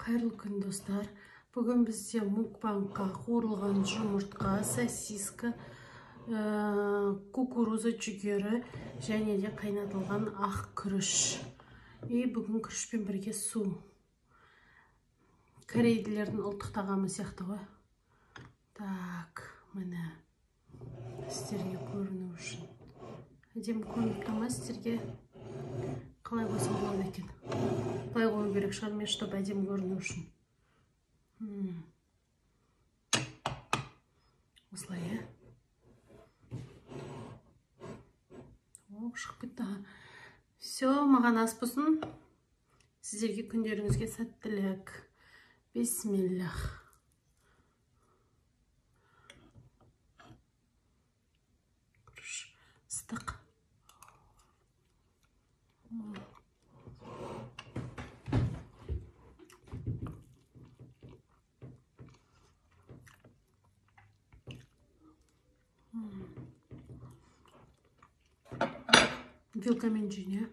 Қайырлы күн, достар. Бүгін бізде мукбангқа қуырылған жұмыртқа, сосиска, кукуруза жүгері және де қайнатылған ақ күріш. Бүгін күрішпен бірге су. Корейділердің ұлттық тағамы сияқты ғой. Так, міне сіздерге көріну үшін. Әдемі көрініп тұр ма сіздерге? Қалай қойсам болады екен? Былай қою керек шығар, мен чтобы әдемі көріну үшін. Осылай, шығып кетті. Все, маған ас болсын. Сіздерге күндеріңізге сәттілік. Бисмиллах. Күріш ыстық. Вилкамен жейін,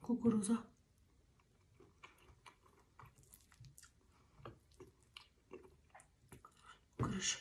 кукуруза. Күріш.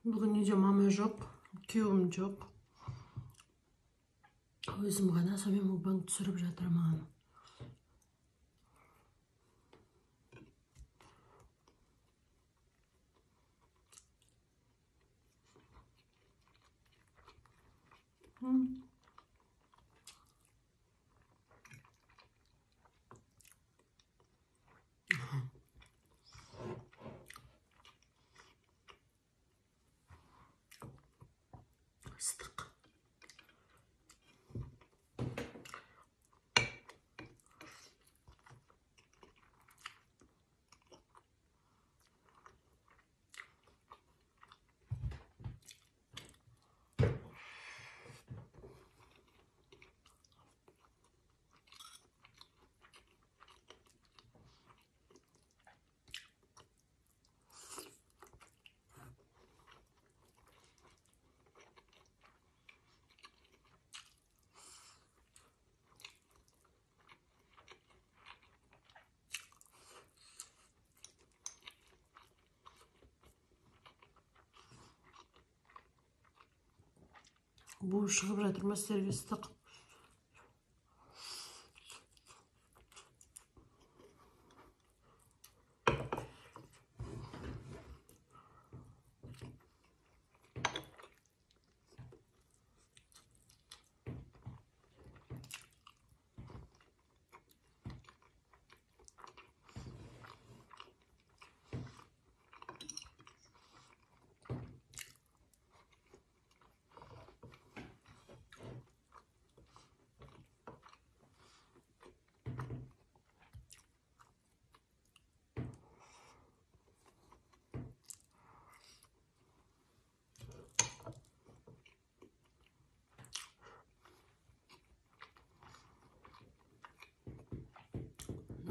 Бүгін үйде мама жоқ, күйеуім жоқ. Өзім ғана сонымен мукбанг түсіріп жатырмын. Ыстық. Бу шығып жатыр ма сервистік?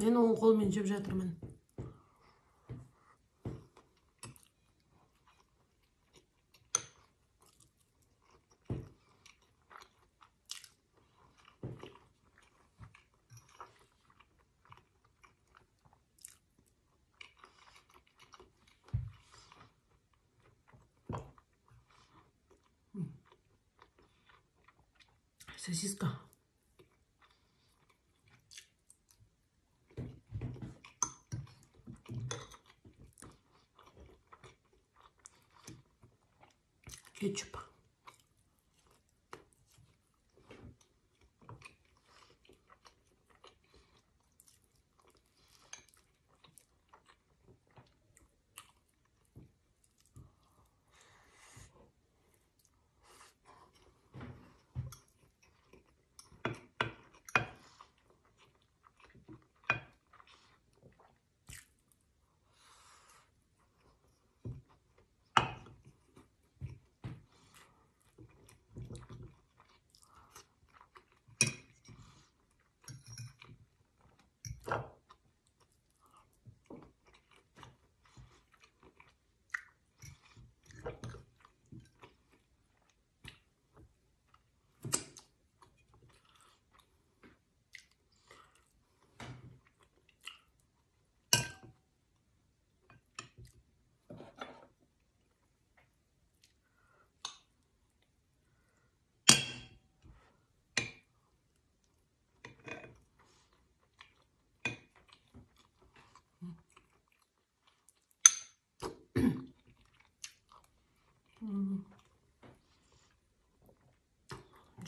Мен оң қолмен жеп жатырмын. Сосиска. Кетчуп.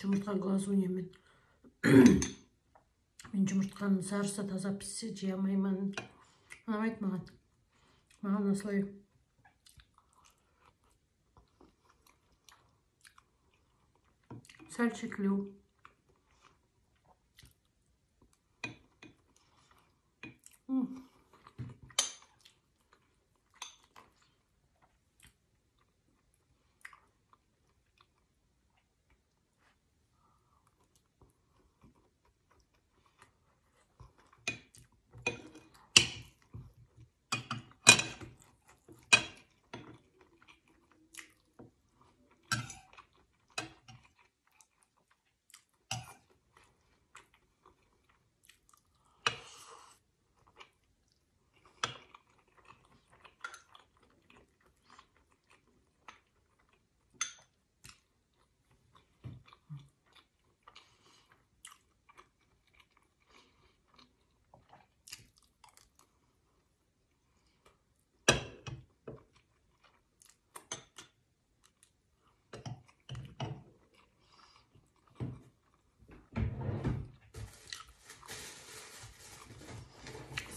Жұмыртқа глазуньямен. Мен жұмыртқаның сарысы таза піссе жей алмаймын. Ұнамайды маған. Маған осылай сәл шекілеу.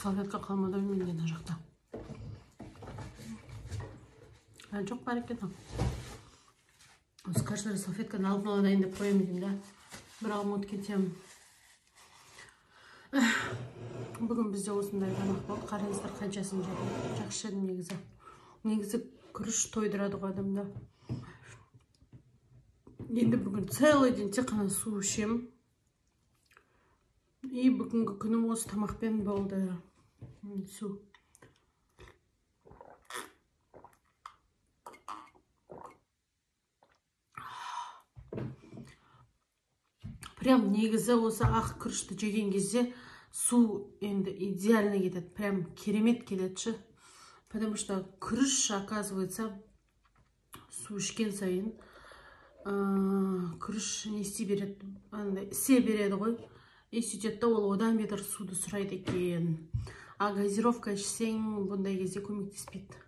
Салфетка қалмады менде мына жақта. Жоқ бар екен. Осы каждый салфетканы алдын ала дайындап қоямын деймін да. Бірақ ұмытып кетемін. Бүгін бізде осындай тамақ болды. Қараңыздар қаншасын жедім. Жақсы жедім негізі. Негізі күріш тойдырады ғой адамды. Енді бүгін целый день тек қана су ішемін. И бүгінгі күнім осы тамақпен болды. Су. Прям негізі осы ақ күрішті жеген кезде су енді идеально кетеді. Прям керемет келеді. Потому что күріш, оказывается, су ішкен сайын күріш не істей береді, андай ісе береді ғой, и сөйтеді да ол одан бетер суды сұрайды екен. А газировка ішсең бұндай кезде көмектеспейді.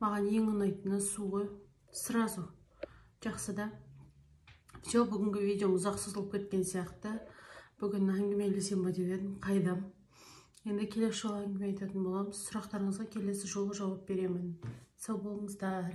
Маған ең ұнайтыны су ғой, сразу жақсы да. Все, бүгінгі видеом ұзақ созылып кеткен сияқты. Бүгін әңгімелесем ба деп едім, қайдам. Енді келесі жолы әңгіме айтатын боламыз. Сұрақтарыңызға келесі жолы жауап беремін. Сау болыңыздар.